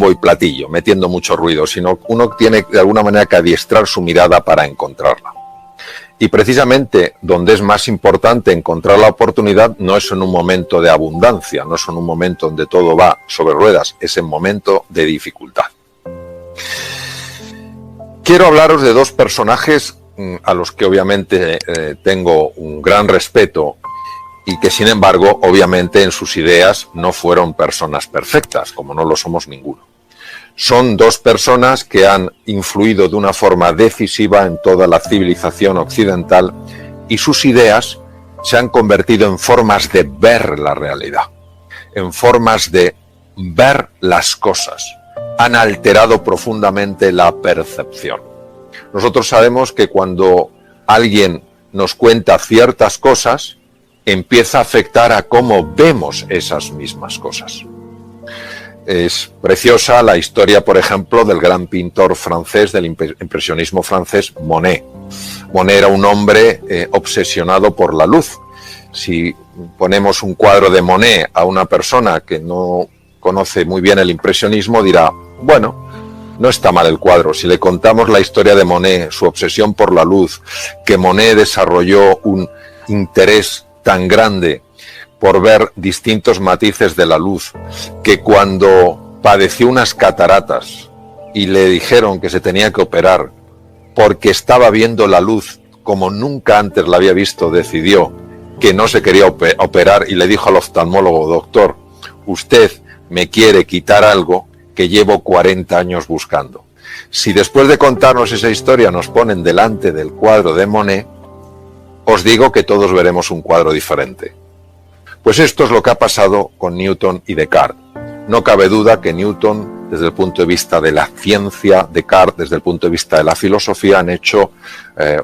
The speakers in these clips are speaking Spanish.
bombo y platillo, metiendo mucho ruido, sino uno tiene de alguna manera que adiestrar su mirada para encontrarla. Y precisamente donde es más importante encontrar la oportunidad no es en un momento de abundancia, no es en un momento donde todo va sobre ruedas, es en momento de dificultad. Quiero hablaros de dos personajes a los que obviamente tengo un gran respeto y que sin embargo obviamente en sus ideas no fueron personas perfectas, como no lo somos ninguno. Son dos personas que han influido de una forma decisiva en toda la civilización occidental y sus ideas se han convertido en formas de ver la realidad, en formas de ver las cosas. Han alterado profundamente la percepción. Nosotros sabemos que cuando alguien nos cuenta ciertas cosas, empieza a afectar a cómo vemos esas mismas cosas. Es preciosa la historia, por ejemplo, del gran pintor francés, del impresionismo francés, Monet. Monet era un hombre obsesionado por la luz. Si ponemos un cuadro de Monet a una persona que no conoce muy bien el impresionismo, dirá, bueno, no está mal el cuadro. Si le contamos la historia de Monet, su obsesión por la luz, que Monet desarrolló un interés tan grande por ver distintos matices de la luz, que cuando padeció unas cataratas y le dijeron que se tenía que operar porque estaba viendo la luz como nunca antes la había visto, decidió que no se quería operar y le dijo al oftalmólogo, doctor, usted me quiere quitar algo que llevo 40 años buscando. Si después de contarnos esa historia nos ponen delante del cuadro de Monet, os digo que todos veremos un cuadro diferente. Pues esto es lo que ha pasado con Newton y Descartes. No cabe duda que Newton, desde el punto de vista de la ciencia, Descartes, desde el punto de vista de la filosofía, han hecho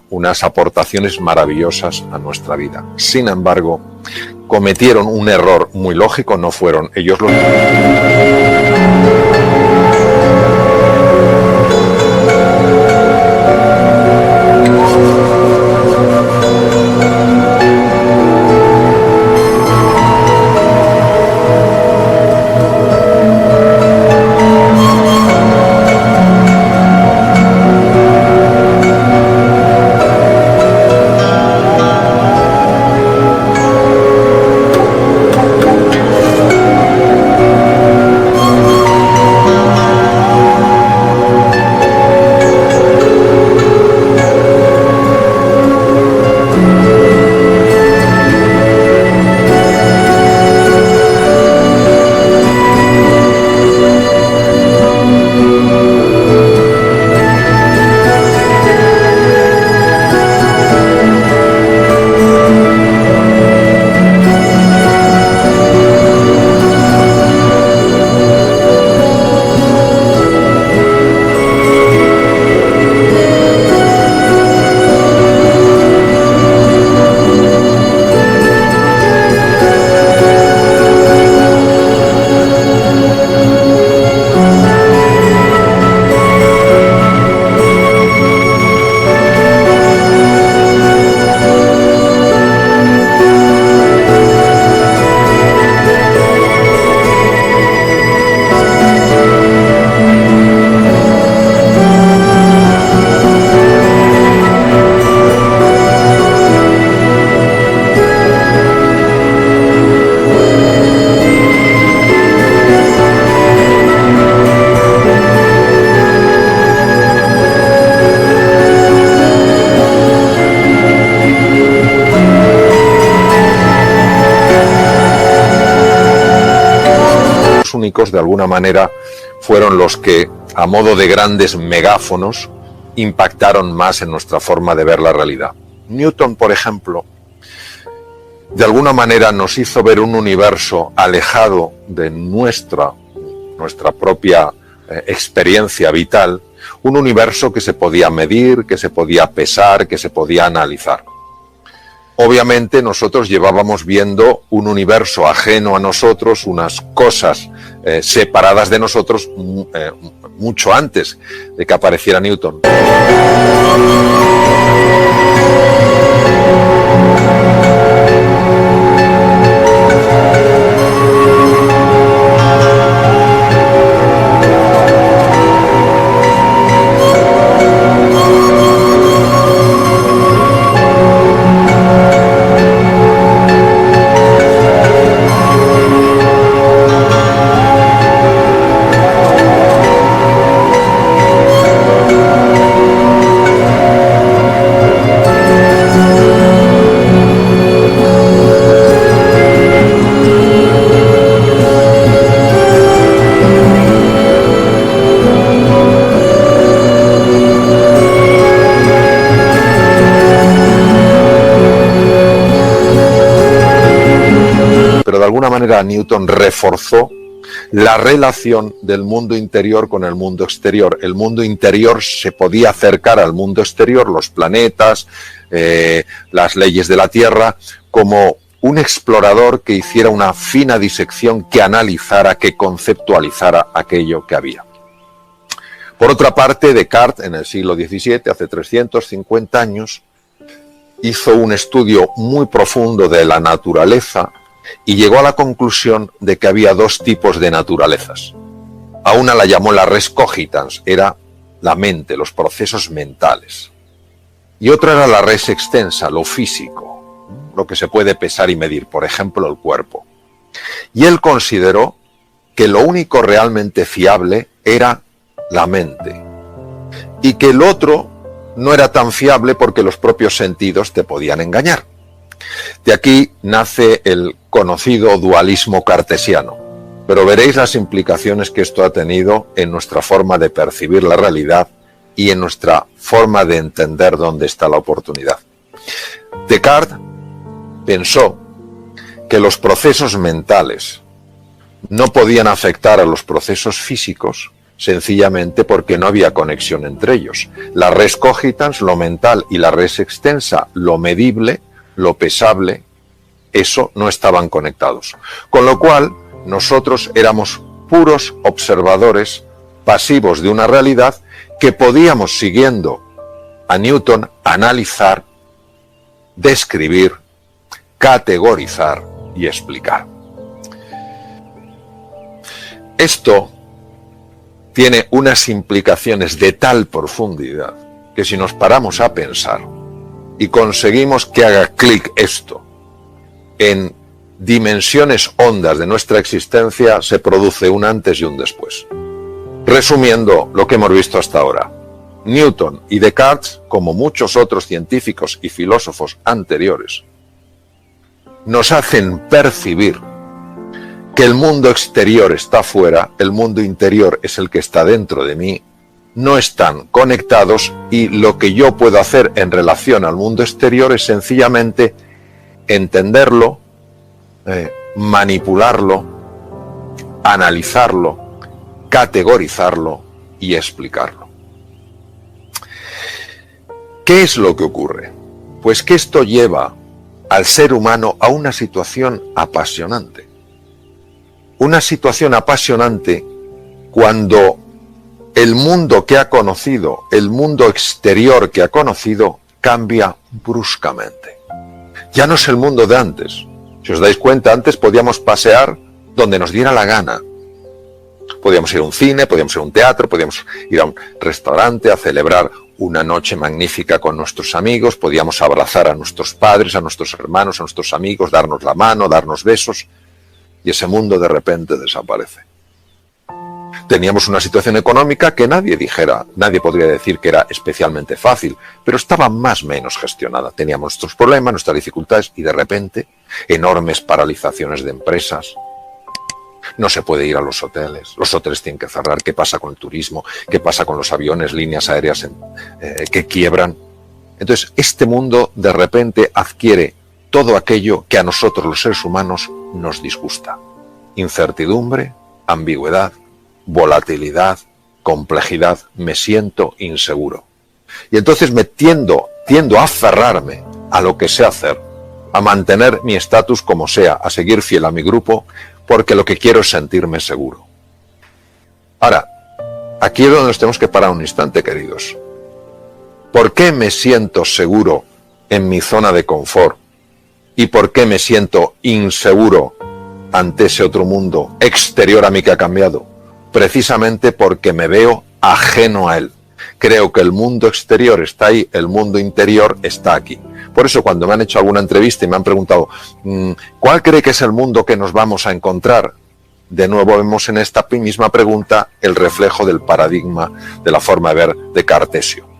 unas aportaciones maravillosas a nuestra vida. Sin embargo, cometieron un error muy lógico, no fueron ellos los... únicos, de alguna manera, fueron los que, a modo de grandes megáfonos, impactaron más en nuestra forma de ver la realidad. Newton, por ejemplo, de alguna manera nos hizo ver un universo alejado de nuestra propia experiencia vital, un universo que se podía medir, que se podía pesar, que se podía analizar. Obviamente nosotros llevábamos viendo un universo ajeno a nosotros, unas cosas separadas de nosotros mucho antes de que apareciera Newton. de alguna manera Newton reforzó la relación del mundo interior con el mundo exterior. El mundo interior se podía acercar al mundo exterior, los planetas, las leyes de la Tierra, como un explorador que hiciera una fina disección, que analizara, que conceptualizara aquello que había. Por otra parte, Descartes, en el siglo XVII, hace 350 años, hizo un estudio muy profundo de la naturaleza y llegó a la conclusión de que había dos tipos de naturalezas. A una la llamó la res cogitans, era la mente, los procesos mentales. Y otra era la res extensa, lo físico, lo que se puede pesar y medir, por ejemplo, el cuerpo. Y él consideró que lo único realmente fiable era la mente, y que el otro no era tan fiable porque los propios sentidos te podían engañar. De aquí nace el conocido dualismo cartesiano, pero veréis las implicaciones que esto ha tenido en nuestra forma de percibir la realidad y en nuestra forma de entender dónde está la oportunidad. Descartes pensó que los procesos mentales no podían afectar a los procesos físicos sencillamente porque no había conexión entre ellos. La res cogitans, lo mental, y la res extensa, lo medible, lo pesable, eso no estaban conectados. Con lo cual, nosotros éramos puros observadores pasivos de una realidad que podíamos, siguiendo a Newton, analizar, describir, categorizar y explicar. Esto tiene unas implicaciones de tal profundidad que si nos paramos a pensar y conseguimos que haga clic esto en dimensiones hondas de nuestra existencia, se produce un antes y un después. Resumiendo lo que hemos visto hasta ahora, Newton y Descartes, como muchos otros científicos y filósofos anteriores, nos hacen percibir que el mundo exterior está fuera, el mundo interior es el que está dentro de mí, no están conectados, y lo que yo puedo hacer en relación al mundo exterior es sencillamente entenderlo, manipularlo, analizarlo, categorizarlo y explicarlo. ¿Qué es lo que ocurre? Pues que esto lleva al ser humano a una situación apasionante. Una situación apasionante cuando el mundo que ha conocido, el mundo exterior que ha conocido, cambia bruscamente. Ya no es el mundo de antes. Si os dais cuenta, antes podíamos pasear donde nos diera la gana. Podíamos ir a un cine, podíamos ir a un teatro, podíamos ir a un restaurante a celebrar una noche magnífica con nuestros amigos, podíamos abrazar a nuestros padres, a nuestros hermanos, a nuestros amigos, darnos la mano, darnos besos. Y ese mundo de repente desaparece. Teníamos una situación económica que nadie podría decir que era especialmente fácil, pero estaba más o menos gestionada. Teníamos nuestros problemas, nuestras dificultades, y de repente enormes paralizaciones de empresas. No se puede ir a los hoteles tienen que cerrar. ¿Qué pasa con el turismo? ¿Qué pasa con los aviones, líneas aéreas que quiebran? Entonces, este mundo de repente adquiere todo aquello que a nosotros los seres humanos nos disgusta. Incertidumbre, ambigüedad, volatilidad, complejidad. Me siento inseguro. Y entonces tiendo a aferrarme a lo que sé hacer, a mantener mi estatus como sea, a seguir fiel a mi grupo, porque lo que quiero es sentirme seguro. Ahora, aquí es donde nos tenemos que parar un instante, queridos. ¿Por qué me siento seguro en mi zona de confort? ¿Y por qué me siento inseguro ante ese otro mundo exterior a mí que ha cambiado? Precisamente porque me veo ajeno a él. Creo que el mundo exterior está ahí, el mundo interior está aquí. Por eso cuando me han hecho alguna entrevista y me han preguntado ¿cuál cree que es el mundo que nos vamos a encontrar? De nuevo vemos en esta misma pregunta el reflejo del paradigma de la forma de ver de Cartesio.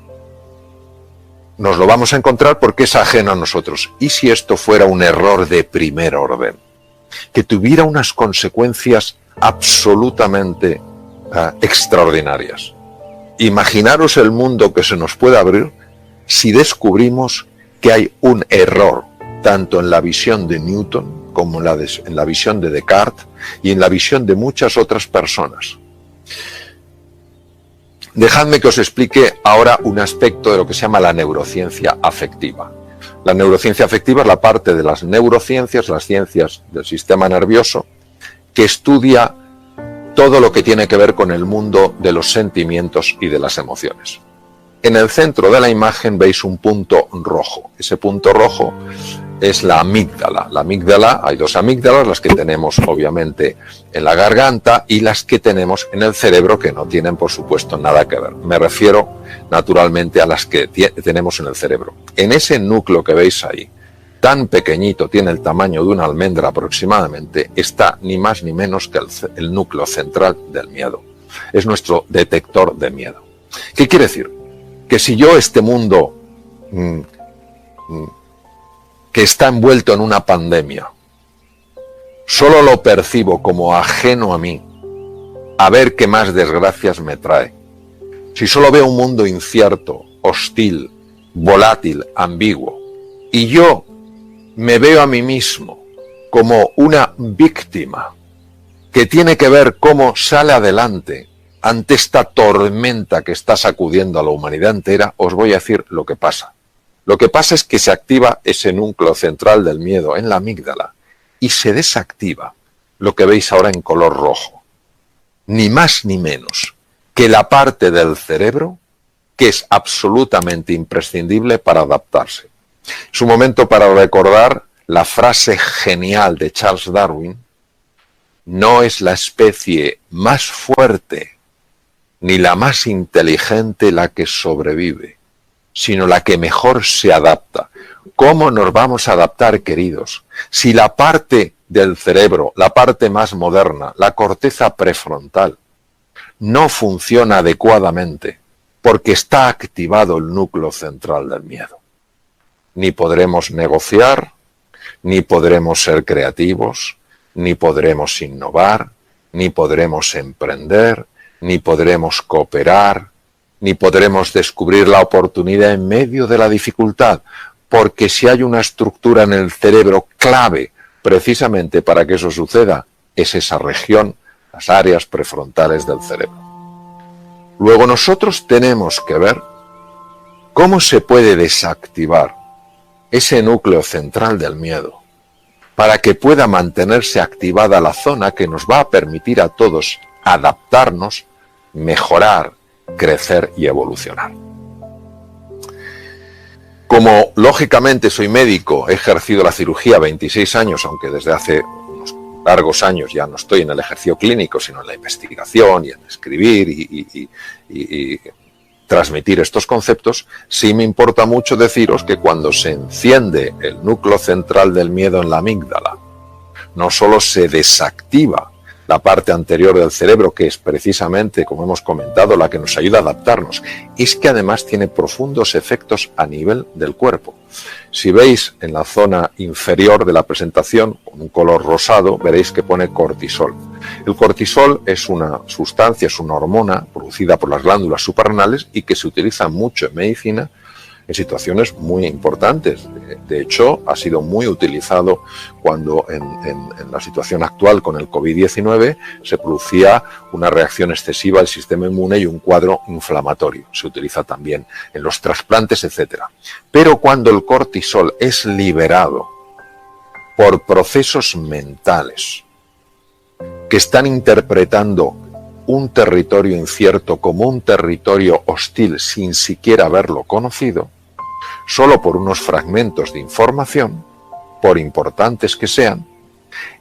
Nos lo vamos a encontrar porque es ajeno a nosotros. ¿Y si esto fuera un error de primer orden? Que tuviera unas consecuencias absolutamente extraordinarias. Imaginaros el mundo que se nos puede abrir si descubrimos que hay un error tanto en la visión de Newton como en la visión de Descartes y en la visión de muchas otras personas. Dejadme que os explique ahora un aspecto de lo que se llama la neurociencia afectiva. La neurociencia afectiva es la parte de las neurociencias, las ciencias del sistema nervioso, que estudia todo lo que tiene que ver con el mundo de los sentimientos y de las emociones. En el centro de la imagen veis un punto rojo. Ese punto rojo es la amígdala. La amígdala, hay dos amígdalas, las que tenemos obviamente en la garganta y las que tenemos en el cerebro, que no tienen por supuesto nada que ver. Me refiero naturalmente a las que tenemos en el cerebro. En ese núcleo que veis ahí, tan pequeñito, tiene el tamaño de una almendra aproximadamente, está ni más ni menos que el núcleo central del miedo. Es nuestro detector de miedo. ¿Qué quiere decir? Que si yo este mundo que está envuelto en una pandemia, solo lo percibo como ajeno a mí, a ver qué más desgracias me trae. Si solo veo un mundo incierto, hostil, volátil, ambiguo, y yo me veo a mí mismo como una víctima que tiene que ver cómo sale adelante ante esta tormenta que está sacudiendo a la humanidad entera, os voy a decir lo que pasa. Lo que pasa es que se activa ese núcleo central del miedo en la amígdala y se desactiva lo que veis ahora en color rojo. Ni más ni menos que la parte del cerebro que es absolutamente imprescindible para adaptarse. Es un momento para recordar la frase genial de Charles Darwin: no es la especie más fuerte ni la más inteligente la que sobrevive, sino la que mejor se adapta. ¿Cómo nos vamos a adaptar, queridos? Si la parte del cerebro, la parte más moderna, la corteza prefrontal, no funciona adecuadamente porque está activado el núcleo central del miedo. Ni podremos negociar, ni podremos ser creativos, ni podremos innovar, ni podremos emprender, ni podremos cooperar, ni podremos descubrir la oportunidad en medio de la dificultad, porque si hay una estructura en el cerebro clave precisamente para que eso suceda, es esa región, las áreas prefrontales del cerebro. Luego nosotros tenemos que ver cómo se puede desactivar ese núcleo central del miedo para que pueda mantenerse activada la zona que nos va a permitir a todos adaptarnos, mejorar, crecer y evolucionar. Como lógicamente soy médico, he ejercido la cirugía 26 años, aunque desde hace unos largos años ya no estoy en el ejercicio clínico, sino en la investigación y en escribir y transmitir estos conceptos, sí me importa mucho deciros que cuando se enciende el núcleo central del miedo en la amígdala, no solo se desactiva la parte anterior del cerebro, que es precisamente, como hemos comentado, la que nos ayuda a adaptarnos, es que además tiene profundos efectos a nivel del cuerpo. Si veis en la zona inferior de la presentación, con un color rosado, veréis que pone cortisol. El cortisol es una sustancia, es una hormona producida por las glándulas suprarrenales y que se utiliza mucho en medicina en situaciones muy importantes. De hecho, ha sido muy utilizado cuando en la situación actual con el COVID-19 se producía una reacción excesiva del sistema inmune y un cuadro inflamatorio. Se utiliza también en los trasplantes, etc. Pero cuando el cortisol es liberado por procesos mentales que están interpretando un territorio incierto como un territorio hostil sin siquiera haberlo conocido, solo por unos fragmentos de información, por importantes que sean,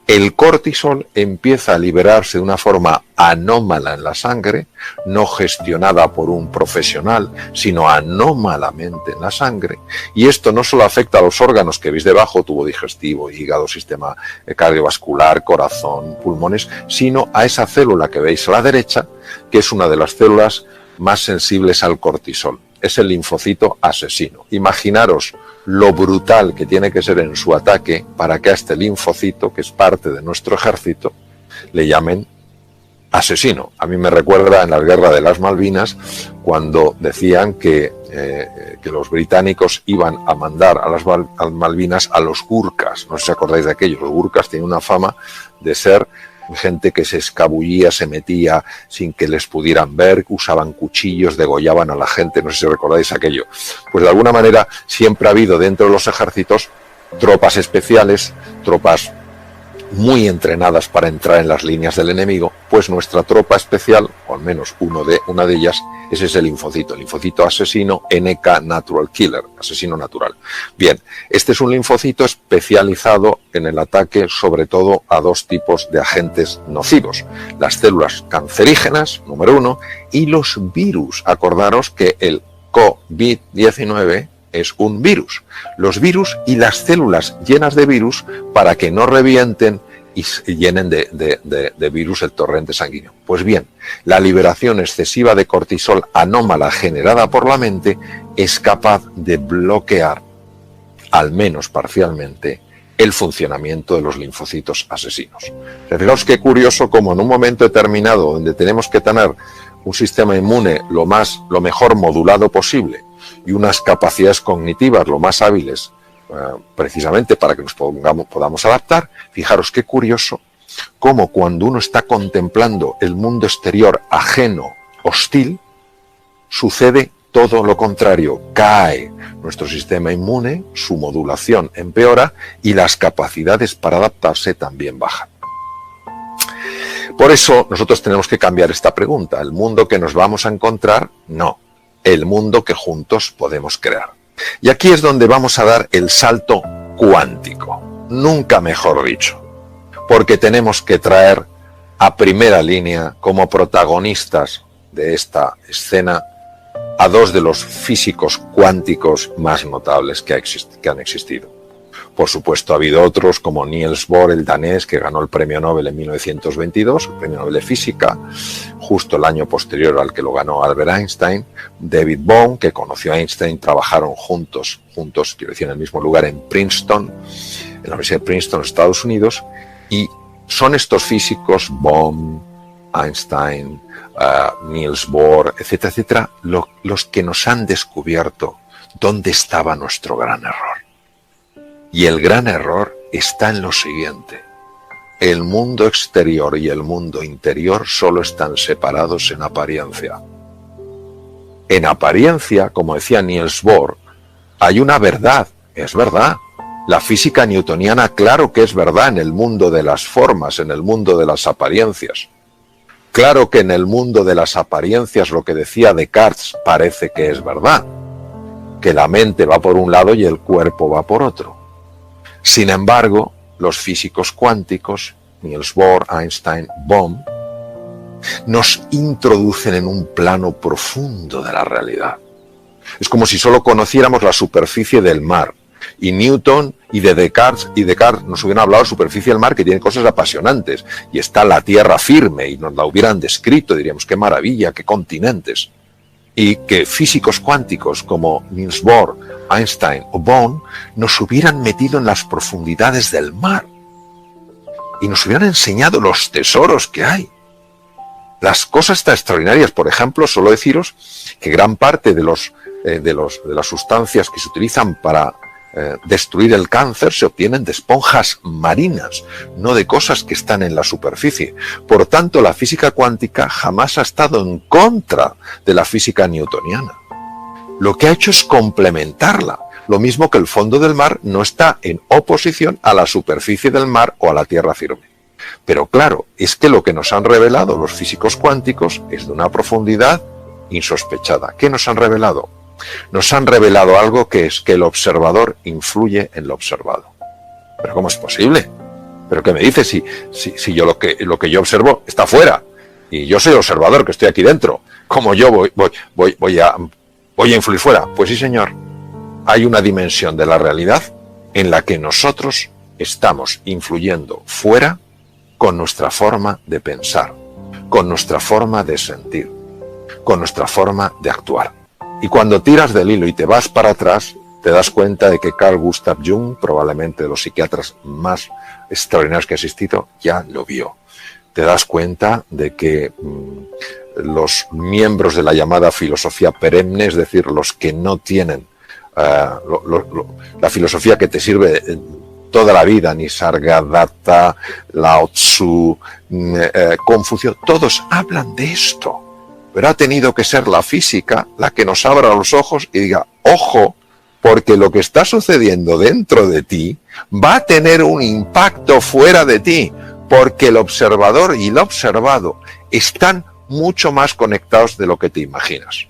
el cortisol empieza a liberarse de una forma anómala en la sangre, no gestionada por un profesional, sino anómalamente en la sangre, y esto no solo afecta a los órganos que veis debajo, tubo digestivo, hígado, sistema cardiovascular, corazón, pulmones, sino a esa célula que veis a la derecha, que es una de las células más sensibles al cortisol. Es el linfocito asesino. Imaginaros lo brutal que tiene que ser en su ataque para que a este linfocito, que es parte de nuestro ejército, le llamen asesino. A mí me recuerda en la guerra de las Malvinas, cuando decían que los británicos iban a mandar a las Malvinas a los Gurkhas. No sé si acordáis de aquello. Los Gurkhas tienen una fama de ser gente que se escabullía, se metía sin que les pudieran ver, usaban cuchillos, degollaban a la gente. No sé si recordáis aquello. Pues de alguna manera siempre ha habido dentro de los ejércitos tropas especiales, tropas muy entrenadas para entrar en las líneas del enemigo. Pues nuestra tropa especial, o al menos una de ellas, ese es el linfocito asesino NK Natural Killer, asesino natural. Bien, este es un linfocito especializado en el ataque sobre todo a dos tipos de agentes nocivos: las células cancerígenas, número 1, y los virus. Acordaros que el COVID-19 es un virus. Los virus y las células llenas de virus, para que no revienten y llenen de virus el torrente sanguíneo. Pues bien, la liberación excesiva de cortisol anómala generada por la mente es capaz de bloquear, al menos parcialmente, el funcionamiento de los linfocitos asesinos. Fijaos qué curioso como en un momento determinado, donde tenemos que tener un sistema inmune lo mejor modulado posible y unas capacidades cognitivas lo más hábiles, precisamente para que nos podamos adaptar, fijaros qué curioso cómo cuando uno está contemplando el mundo exterior ajeno, hostil, sucede todo lo contrario. Cae nuestro sistema inmune, su modulación empeora y las capacidades para adaptarse también bajan. Por eso nosotros tenemos que cambiar esta pregunta. ¿El mundo que nos vamos a encontrar? No. El mundo que juntos podemos crear. Y aquí es donde vamos a dar el salto cuántico, nunca mejor dicho, porque tenemos que traer a primera línea como protagonistas de esta escena a dos de los físicos cuánticos más notables que han existido. Por supuesto, ha habido otros como Niels Bohr, el danés, que ganó el premio Nobel en 1922, el premio Nobel de Física, justo el año posterior al que lo ganó Albert Einstein. David Bohm, que conoció a Einstein, trabajaron juntos, quiero decir, en el mismo lugar en Princeton, en la Universidad de Princeton, Estados Unidos, y son estos físicos, Bohm, Einstein, Niels Bohr, etcétera, etcétera, los que nos han descubierto dónde estaba nuestro gran error. Y el gran error está en lo siguiente: el mundo exterior y el mundo interior solo están separados en apariencia. En apariencia, como decía Niels Bohr, hay una verdad, es verdad. La física newtoniana, claro que es verdad en el mundo de las formas, en el mundo de las apariencias. Claro que en el mundo de las apariencias lo que decía Descartes parece que es verdad, que la mente va por un lado y el cuerpo va por otro. Sin embargo, los físicos cuánticos, Niels Bohr, Einstein, Bohm, nos introducen en un plano profundo de la realidad. Es como si solo conociéramos la superficie del mar. Y Newton y Descartes nos hubieran hablado de la superficie del mar, que tiene cosas apasionantes. Y está la tierra firme y nos la hubieran descrito, diríamos, qué maravilla, qué continentes. Y que físicos cuánticos como Niels Bohr, Einstein o Bohm nos hubieran metido en las profundidades del mar y nos hubieran enseñado los tesoros que hay. Las cosas tan extraordinarias, por ejemplo, solo deciros que gran parte de las sustancias que se utilizan para destruir el cáncer se obtienen de esponjas marinas, no de cosas que están en la superficie. Por tanto, la física cuántica jamás ha estado en contra de la física newtoniana. Lo que ha hecho es complementarla, lo mismo que el fondo del mar no está en oposición a la superficie del mar o a la tierra firme. Pero claro, es que lo que nos han revelado los físicos cuánticos es de una profundidad insospechada. ¿Qué nos han revelado? Nos han revelado algo que es que el observador influye en lo observado. ¿Pero cómo es posible? ¿Pero qué me dices si yo lo que yo observo está fuera? Y yo soy el observador que estoy aquí dentro. ¿Cómo yo voy a influir fuera? Pues sí, señor. Hay una dimensión de la realidad en la que nosotros estamos influyendo fuera con nuestra forma de pensar, con nuestra forma de sentir, con nuestra forma de actuar. Y cuando tiras del hilo y te vas para atrás, te das cuenta de que Carl Gustav Jung, probablemente de los psiquiatras más extraordinarios que ha existido, ya lo vio. te das cuenta de que los miembros de la llamada filosofía perenne, es decir, los que no tienen la filosofía que te sirve toda la vida, Nisargadatta, Lao Tzu, Confucio, todos hablan de esto. Pero ha tenido que ser la física la que nos abra los ojos y diga, ojo, porque lo que está sucediendo dentro de ti va a tener un impacto fuera de ti, porque el observador y el observado están mucho más conectados de lo que te imaginas.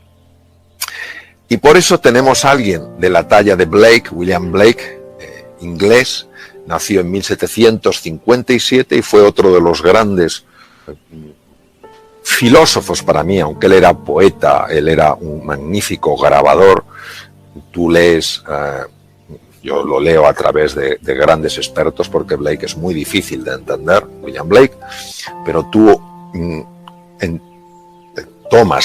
Y por eso tenemos a alguien de la talla de Blake, William Blake, inglés, nació en 1757 y fue otro de los grandes filósofos para mí, aunque él era poeta, él era un magnífico grabador. Tú lees, yo lo leo a través de grandes expertos porque Blake es muy difícil de entender, William Blake, pero tú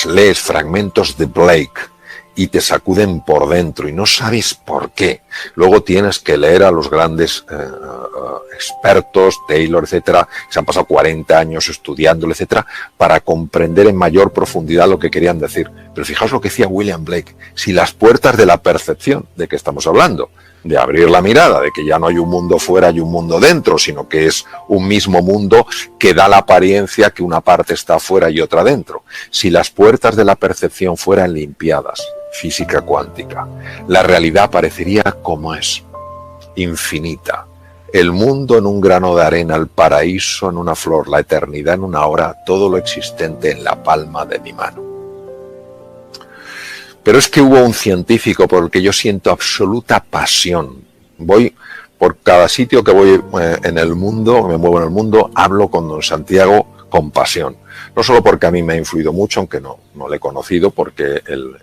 lees fragmentos de Blake y te sacuden por dentro y no sabes por qué. Luego tienes que leer a los grandes expertos, Taylor, etcétera, que se han pasado 40 años estudiándolo, etcétera, para comprender en mayor profundidad lo que querían decir. Pero fijaos lo que decía William Blake, si las puertas de la percepción, ¿de qué estamos hablando? De abrir la mirada, de que ya no hay un mundo fuera y un mundo dentro, sino que es un mismo mundo que da la apariencia que una parte está fuera y otra dentro. Si las puertas de la percepción fueran limpiadas, física cuántica, la realidad parecería como es, infinita. El mundo en un grano de arena, el paraíso en una flor, la eternidad en una hora, todo lo existente en la palma de mi mano. Pero es que hubo un científico por el que yo siento absoluta pasión. Voy por cada sitio que voy en el mundo, me muevo en el mundo, hablo con don Santiago con pasión. No solo porque a mí me ha influido mucho, aunque no le he conocido, porque él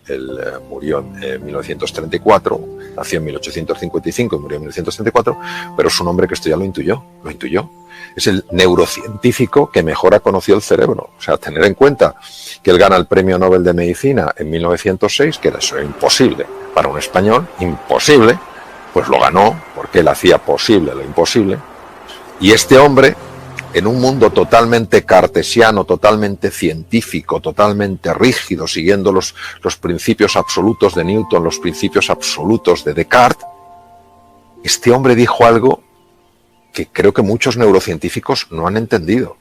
murió en 1934, nació en 1855 y murió en 1934, pero es un hombre que esto ya lo intuyó. Es el neurocientífico que mejor ha conocido el cerebro. O sea, tener en cuenta que él gana el Premio Nobel de Medicina en 1906, que era eso imposible para un español, imposible, pues lo ganó porque él hacía posible lo imposible. Y este hombre, en un mundo totalmente cartesiano, totalmente científico, totalmente rígido, siguiendo los principios absolutos de Newton, los principios absolutos de Descartes, este hombre dijo algo que creo que muchos neurocientíficos no han entendido.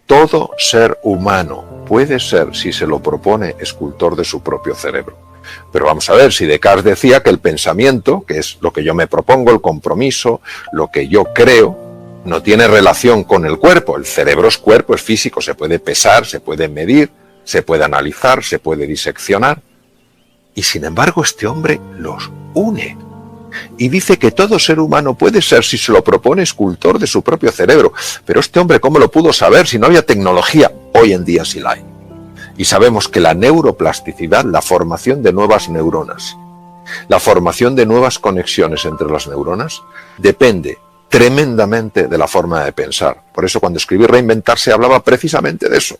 Todo ser humano puede ser, si se lo propone, escultor de su propio cerebro. Pero vamos a ver, si Descartes decía que el pensamiento, que es lo que yo me propongo, el compromiso, lo que yo creo, no tiene relación con el cuerpo. El cerebro es cuerpo, es físico, se puede pesar, se puede medir, se puede analizar, se puede diseccionar. Y sin embargo este hombre los une. Y dice que todo ser humano puede ser, si se lo propone, escultor de su propio cerebro. Pero este hombre, ¿cómo lo pudo saber si no había tecnología? Hoy en día sí la hay. Y sabemos que la neuroplasticidad, la formación de nuevas neuronas, la formación de nuevas conexiones entre las neuronas, depende tremendamente de la forma de pensar. Por eso cuando escribí Reinventarse hablaba precisamente de eso,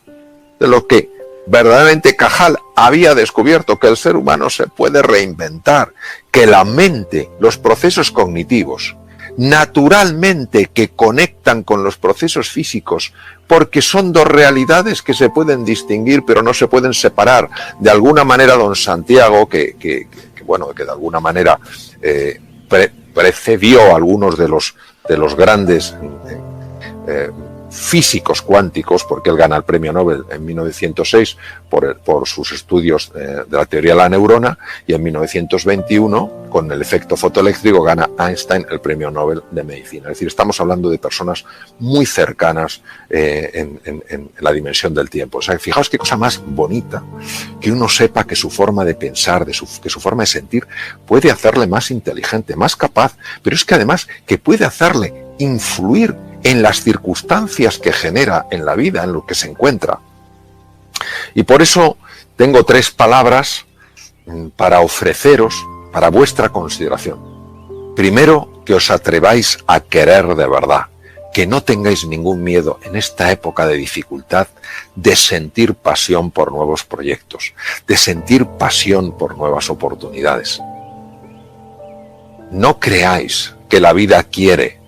de lo que verdaderamente Cajal había descubierto, que el ser humano se puede reinventar, que la mente, los procesos cognitivos, naturalmente que conectan con los procesos físicos, porque son dos realidades que se pueden distinguir pero no se pueden separar. De alguna manera don Santiago, que de alguna manera precedió a algunos de los grandes físicos cuánticos, porque él gana el premio Nobel en 1906 por sus estudios de la teoría de la neurona, y en 1921 con el efecto fotoeléctrico gana Einstein el premio Nobel de medicina. Es decir, estamos hablando de personas muy cercanas en la dimensión del tiempo. O sea, fijaos qué cosa más bonita que uno sepa que su forma de pensar, que su forma de sentir puede hacerle más inteligente, más capaz, pero es que además que puede hacerle influir en las circunstancias que genera en la vida, en lo que se encuentra. Y por eso tengo 3 palabras para ofreceros para vuestra consideración. Primero, que os atreváis a querer de verdad, que no tengáis ningún miedo en esta época de dificultad de sentir pasión por nuevos proyectos, de sentir pasión por nuevas oportunidades. No creáis que la vida quiere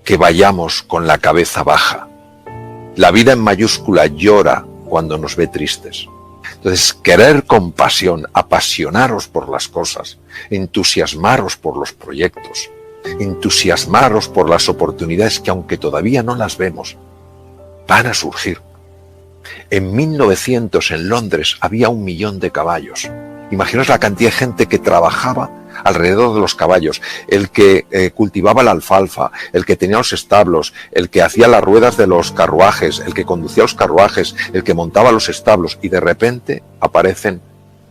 que vayamos con la cabeza baja. La vida en mayúscula llora cuando nos ve tristes. Entonces, querer con pasión, apasionaros por las cosas, entusiasmaros por los proyectos, entusiasmaros por las oportunidades que, aunque todavía no las vemos, van a surgir. En 1900 en Londres había 1 millón de caballos. Imaginaos la cantidad de gente que trabajaba alrededor de los caballos, el que cultivaba la alfalfa, el que tenía los establos, el que hacía las ruedas de los carruajes, el que conducía los carruajes, el que montaba los establos, y de repente aparecen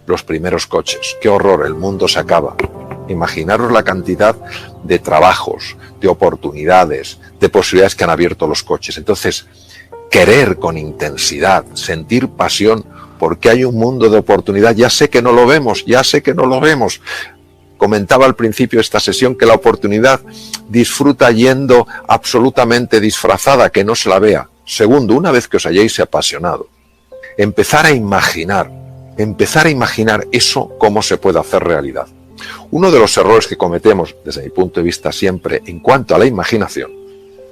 los primeros coches. ¡Qué horror! El mundo se acaba. Imaginaros la cantidad de trabajos, de oportunidades, de posibilidades que han abierto los coches. Entonces, querer con intensidad, sentir pasión, porque hay un mundo de oportunidad. Ya sé que no lo vemos, ya sé que no lo vemos. Comentaba al principio de esta sesión que la oportunidad disfruta yendo absolutamente disfrazada, que no se la vea. Segundo, una vez que os hayáis apasionado, empezar a imaginar eso cómo se puede hacer realidad. Uno de los errores que cometemos, desde mi punto de vista siempre, en cuanto a la imaginación,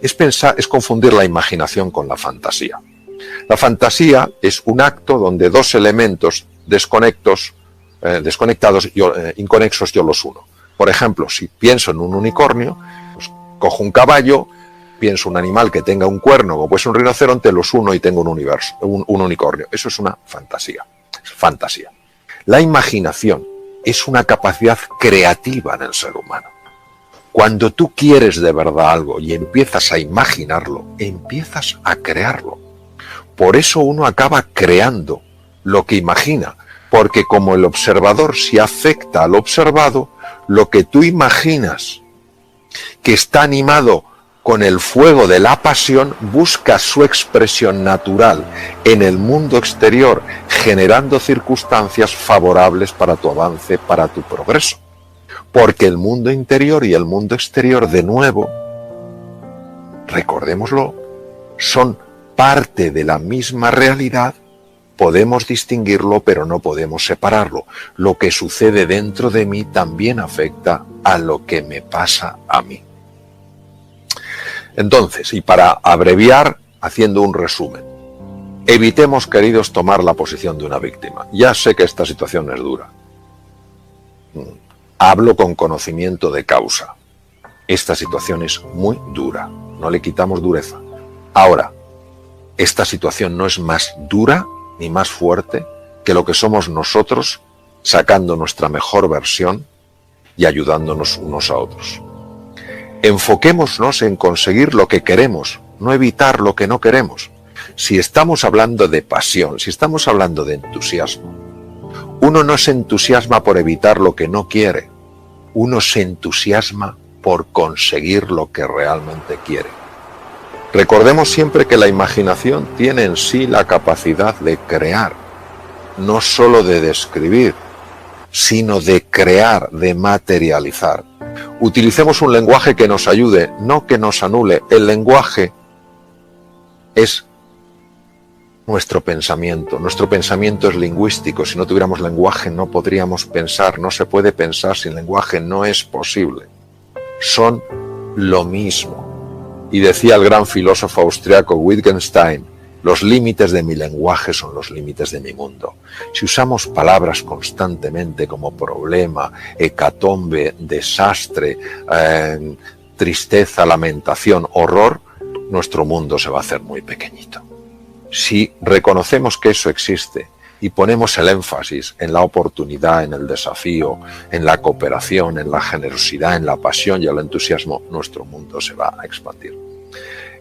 es confundir la imaginación con la fantasía. La fantasía es un acto donde dos elementos desconectados y inconexos yo los uno. Por ejemplo, si pienso en un unicornio, pues cojo un caballo, pienso un animal que tenga un cuerno, como puede ser un rinoceronte, los uno y tengo un unicornio. Eso es una fantasía. Es fantasía. La imaginación es una capacidad creativa en el ser humano. Cuando tú quieres de verdad algo y empiezas a imaginarlo, empiezas a crearlo. Por eso uno acaba creando lo que imagina, porque como el observador se afecta al observado, lo que tú imaginas que está animado con el fuego de la pasión busca su expresión natural en el mundo exterior, generando circunstancias favorables para tu avance, para tu progreso. Porque el mundo interior y el mundo exterior, de nuevo, recordémoslo, son parte de la misma realidad. Podemos distinguirlo, pero no podemos separarlo. Lo que sucede dentro de mí también afecta a lo que me pasa a mí. Entonces, y para abreviar, haciendo un resumen, evitemos, queridos, tomar la posición de una víctima. Ya sé que esta situación es dura. Hablo con conocimiento de causa. Esta situación es muy dura. No le quitamos dureza. Ahora, esta situación no es más dura ni más fuerte que lo que somos nosotros, sacando nuestra mejor versión y ayudándonos unos a otros. Enfoquémonos en conseguir lo que queremos, no evitar lo que no queremos. Si estamos hablando de pasión, si estamos hablando de entusiasmo, uno no se entusiasma por evitar lo que no quiere, uno se entusiasma por conseguir lo que realmente quiere. Recordemos siempre que la imaginación tiene en sí la capacidad de crear, no solo de describir, sino de crear, de materializar. Utilicemos un lenguaje que nos ayude, no que nos anule. El lenguaje es nuestro pensamiento. Nuestro pensamiento es lingüístico. Si no tuviéramos lenguaje no podríamos pensar. No se puede pensar sin lenguaje. No es posible. Son lo mismo. Y decía el gran filósofo austriaco Wittgenstein, los límites de mi lenguaje son los límites de mi mundo. Si usamos palabras constantemente como problema, hecatombe, desastre, tristeza, lamentación, horror, nuestro mundo se va a hacer muy pequeñito. Si reconocemos que eso existe y ponemos el énfasis en la oportunidad, en el desafío, en la cooperación, en la generosidad, en la pasión y el entusiasmo, nuestro mundo se va a expandir.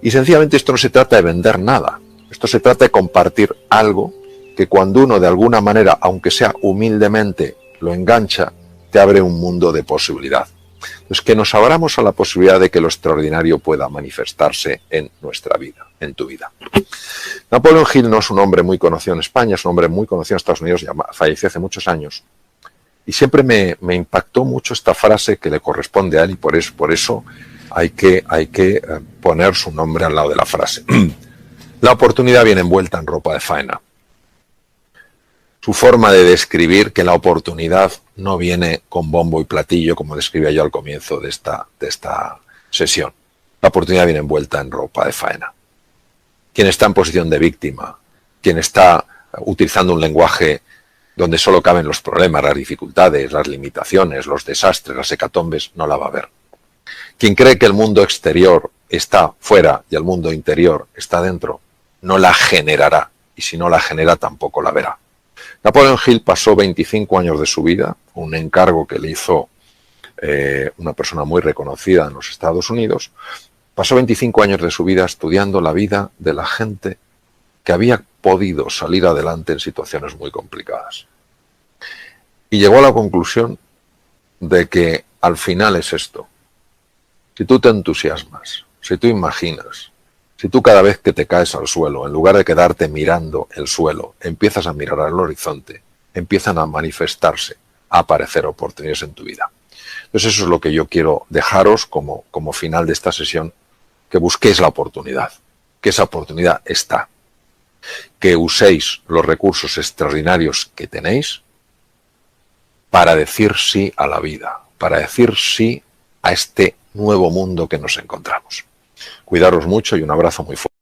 Y sencillamente esto no se trata de vender nada. Esto se trata de compartir algo que cuando uno de alguna manera, aunque sea humildemente, lo engancha, te abre un mundo de posibilidad. Entonces, que nos abramos a la posibilidad de que lo extraordinario pueda manifestarse en nuestra vida, en tu vida. Napoleon Hill no es un hombre muy conocido en España, es un hombre muy conocido en Estados Unidos, ya falleció hace muchos años. Y siempre me impactó mucho esta frase que le corresponde a él y por eso hay que poner su nombre al lado de la frase. La oportunidad viene envuelta en ropa de faena. Su forma de describir que la oportunidad no viene con bombo y platillo, como describía yo al comienzo de esta sesión. La oportunidad viene envuelta en ropa de faena. quien está en posición de víctima, quien está utilizando un lenguaje donde solo caben los problemas, las dificultades, las limitaciones, los desastres, las hecatombes, no la va a ver. Quien cree que el mundo exterior está fuera y el mundo interior está dentro, no la generará, y si no la genera tampoco la verá. Napoleon Hill pasó 25 años de su vida, un encargo que le hizo una persona muy reconocida en los Estados Unidos, pasó 25 años de su vida estudiando la vida de la gente que había podido salir adelante en situaciones muy complicadas. Y llegó a la conclusión de que al final es esto. Si tú te entusiasmas, si tú imaginas, si tú cada vez que te caes al suelo, en lugar de quedarte mirando el suelo, empiezas a mirar al horizonte, empiezan a manifestarse, a aparecer oportunidades en tu vida. Entonces eso es lo que yo quiero dejaros como final de esta sesión, que busquéis la oportunidad, que esa oportunidad está, que uséis los recursos extraordinarios que tenéis para decir sí a la vida, para decir sí a este nuevo mundo que nos encontramos. Cuidaros mucho y un abrazo muy fuerte.